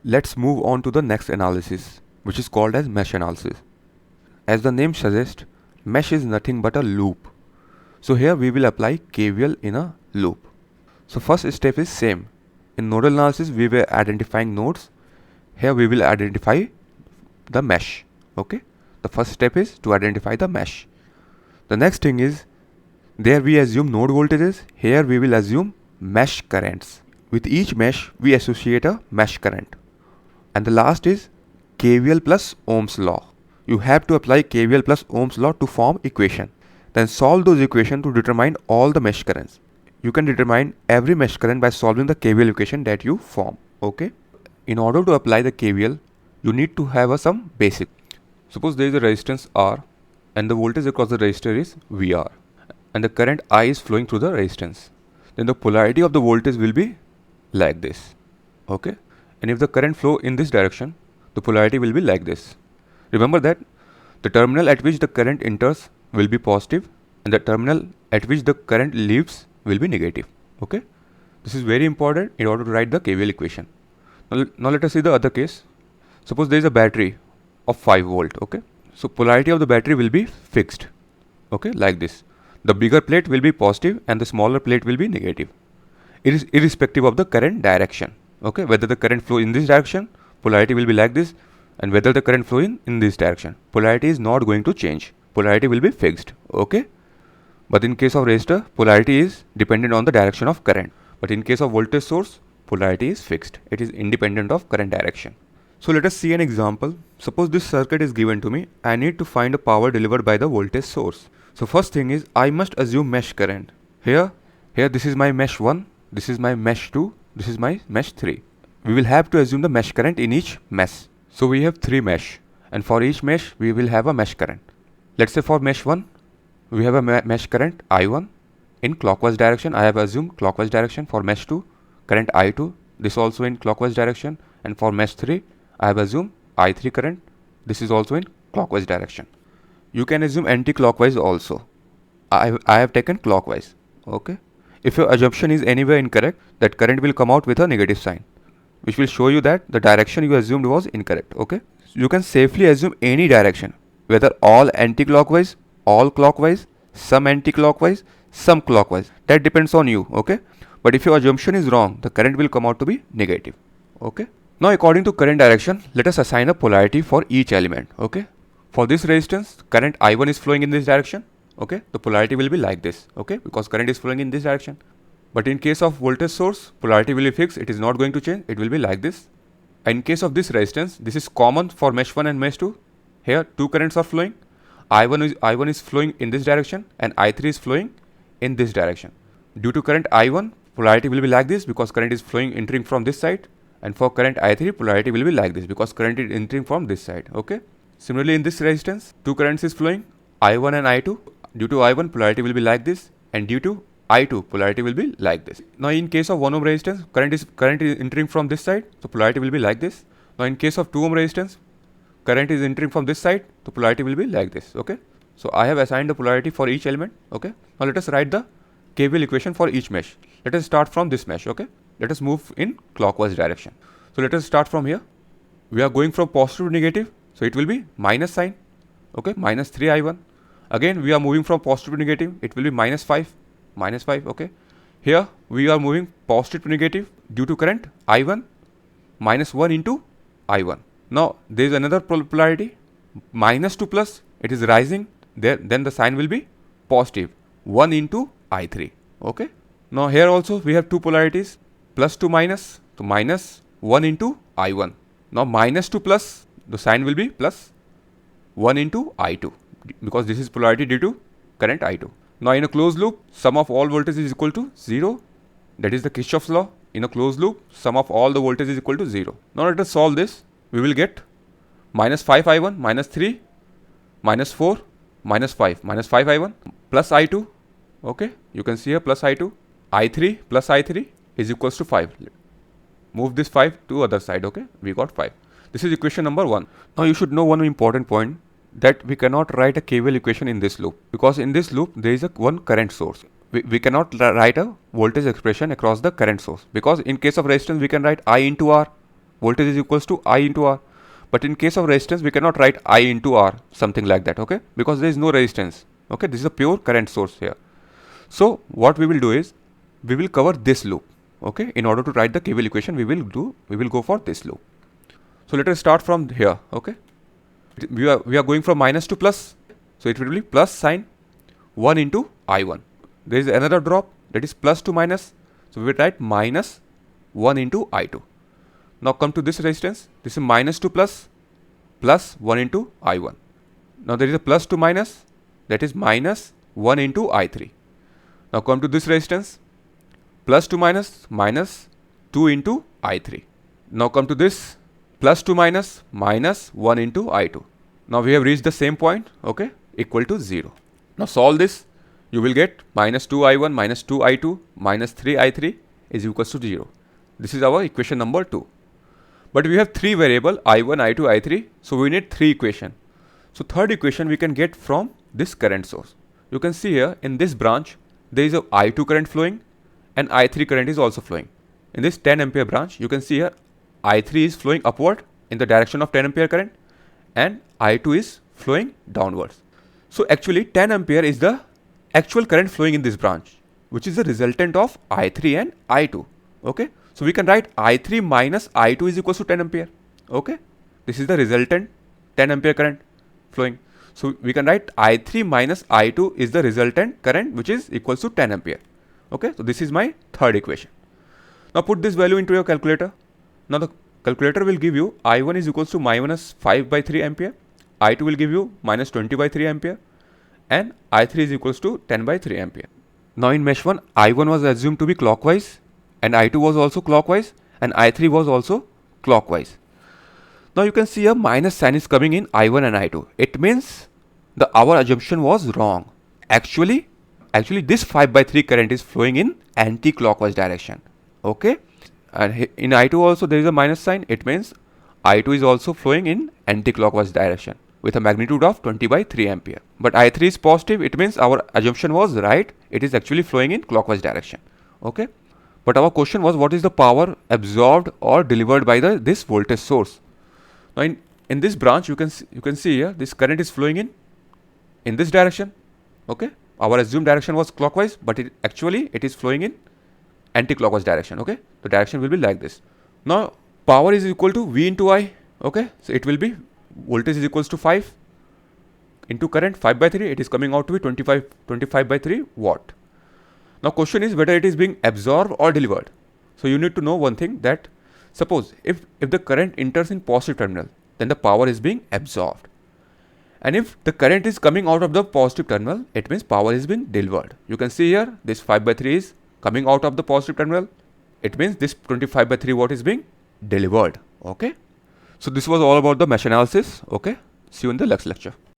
Let's move on to the next analysis, which is called as mesh analysis. As the name suggests, mesh is nothing but a loop. So here we will apply KVL in a loop. So first step is same. In nodal analysis we were identifying nodes. Here we will identify the mesh. Okay. The first step is to identify the mesh. The next thing is, there we assume node voltages. Here we will assume mesh currents. With each mesh we associate a mesh current. And the last is KVL plus Ohm's law. You have to apply KVL plus Ohm's law to form equation. Then solve those equations to determine all the mesh currents. You can determine every mesh current by solving the KVL equation that you form. Okay. In order to apply the KVL, you need to have some basic. Suppose there is a resistance R and the voltage across the resistor is VR and the current I is flowing through the resistance. Then the polarity of the voltage will be like this. Okay. And if the current flow in this direction, the polarity will be like this. Remember that the terminal at which the current enters will be positive and the terminal at which the current leaves will be negative. Okay. This is very important in order to write the KVL equation. Now let us see the other case. Suppose there is a battery of 5 volt. Okay. So polarity of the battery will be fixed. Okay. Like this. The bigger plate will be positive and the smaller plate will be negative. It is irrespective of the current direction. Okay, whether the current flow in this direction, polarity will be like this, and whether the current flow in this direction, polarity is not going to change. Polarity will be fixed. Okay, but in case of resistor, polarity is dependent on the direction of current. But in case of voltage source, polarity is fixed. It is independent of current direction. So let us see an example. Suppose this circuit is given to me. I need to find the power delivered by the voltage source. So first thing is, I must assume mesh current. Here this is my mesh 1, this is my mesh 2, this is my mesh 3. We will have to assume the mesh current in each mesh. So we have 3 mesh, and for each mesh we will have a mesh current. Let's say for mesh 1, we have a mesh current I1 in clockwise direction. I have assumed clockwise direction. For mesh 2, current I2, this also in clockwise direction. And for mesh 3, I have assumed I3 current. This is also in clockwise direction. You can assume anti-clockwise also. I have taken clockwise. Okay. If your assumption is anywhere incorrect, that current will come out with a negative sign, which will show you that the direction you assumed was incorrect. Okay. So you can safely assume any direction, whether all anti-clockwise, all clockwise, some anti-clockwise, some clockwise. That depends on you. Okay. But if your assumption is wrong, the current will come out to be negative. Okay. Now according to current direction, let us assign a polarity for each element. Okay. For this resistance, current I1 is flowing in this direction. Okay, the polarity will be like this. Okay, because current is flowing in this direction. But in case of voltage source, polarity will be fixed. It is not going to change. It will be like this. In case of this resistance, this is common for mesh 1 and mesh 2. Here, two currents are flowing. I1 is flowing in this direction and I3 is flowing in this direction. Due to current I1, polarity will be like this because current is flowing entering from this side. And for current I3, polarity will be like this because current is entering from this side. Okay. Similarly, in this resistance, two currents is flowing, I1 and I2. Due to I1, polarity will be like this, and due to I2, polarity will be like this. Now, in case of 1 ohm resistance, current is entering from this side, so polarity will be like this. Now, in case of 2 ohm resistance, current is entering from this side, so polarity will be like this. Okay. So I have assigned the polarity for each element. Okay. Now let us write the KVL equation for each mesh. Let us start from this mesh. Okay. Let us move in clockwise direction. So let us start from here. We are going from positive to negative. So it will be minus sign. Okay. Minus 3I1. Again, we are moving from positive to negative. It will be minus 5. Minus 5. Okay. Here we are moving positive to negative due to current I1 minus 1 into I1. Now there is another polarity, minus to plus. It is rising. Then the sign will be positive, 1 into I3. Okay. Now here also we have two polarities, plus to minus. So minus 1 into I1. Now minus to plus, the sign will be plus 1 into I2 because this is polarity due to current I2. Now in a closed loop, sum of all voltage is equal to 0. That is the Kirchhoff's law. In a closed loop, sum of all the voltage is equal to 0. Now let us solve this. We will get minus 5I1 minus 3 minus 4 minus 5 minus 5I1 plus I2. Okay, you can see here plus I2. I3 plus I3 is equals to 5. Move this 5 to other side. Okay, we got 5. This is equation number 1. Now you should know one important point, that we cannot write a KVL equation in this loop, because in this loop there is one current source. We cannot write a voltage expression across the current source, because in case of resistance we can write I into R, voltage is equals to I into R. But in case of resistance, we cannot write I into R, something like that, okay? Because there is no resistance, okay? This is a pure current source here. So what we will do is, we will cover this loop, okay? In order to write the KVL equation, we will go for this loop. So let us start from here, okay? We are going from minus to plus, so it will be plus sign 1 into I1. There is another drop, that is plus to minus, so we will write minus 1 into I2. Now come to this resistance, this is minus to plus, plus 1 into I1. Now there is a plus to minus, that is minus 1 into I3. Now come to this resistance, plus to minus, minus 2 into I3. Now come to this, plus to minus, minus 1 into I2. Now we have reached the same point, okay, equal to 0. Now solve this, you will get minus 2I1 minus 2I2 minus 3I3 is equals to 0. This is our equation number 2. But we have 3 variable I1, I2, I3, so we need 3 equation. So third equation we can get from this current source. You can see here in this branch there is a I2 current flowing and I3 current is also flowing. In this 10 ampere branch, you can see here I3 is flowing upward in the direction of 10 ampere current and I2 is flowing downwards. So actually 10 ampere is the actual current flowing in this branch, which is the resultant of I3 and I2, okay? So we can write I3 minus I2 is equals to 10 ampere, okay? This is the resultant 10 ampere current flowing. So we can write I3 minus I2 is the resultant current which is equals to 10 ampere, okay? So this is my third equation. Now put this value into your calculator. Now the calculator will give you I1 is equals to minus 5 by 3 ampere, I2 will give you minus 20 by 3 ampere, and I3 is equals to 10 by 3 ampere. Now in mesh 1, I1 was assumed to be clockwise and I2 was also clockwise and I3 was also clockwise. Now you can see a minus sign is coming in I1 and I2. It means our assumption was wrong. Actually this 5 by 3 current is flowing in anti-clockwise direction, okay? And in I2 also there is a minus sign. It means I2 is also flowing in anti-clockwise direction with a magnitude of 20 by 3 ampere. But I3 is positive. It means our assumption was right. It is actually flowing in clockwise direction, okay? But our question was, what is the power absorbed or delivered by this voltage source? Now in this branch you can see here this current is flowing in this direction, okay? Our assumed direction was clockwise, but it is flowing in anti-clockwise direction, okay? The direction will be like this. Now power is equal to V into I, okay? So it will be voltage is equals to 5 into current 5 by 3. It is coming out to be 25 by 3 watt. Now question is whether it is being absorbed or delivered. So you need to know one thing, that suppose if the current enters in positive terminal, then the power is being absorbed. And if the current is coming out of the positive terminal, it means power is being delivered. You can see here this 5 by 3 is coming out of the positive terminal. It means this 25 by 3 watt is being delivered, okay? So this was all about the mesh analysis, okay? See you in the next lecture.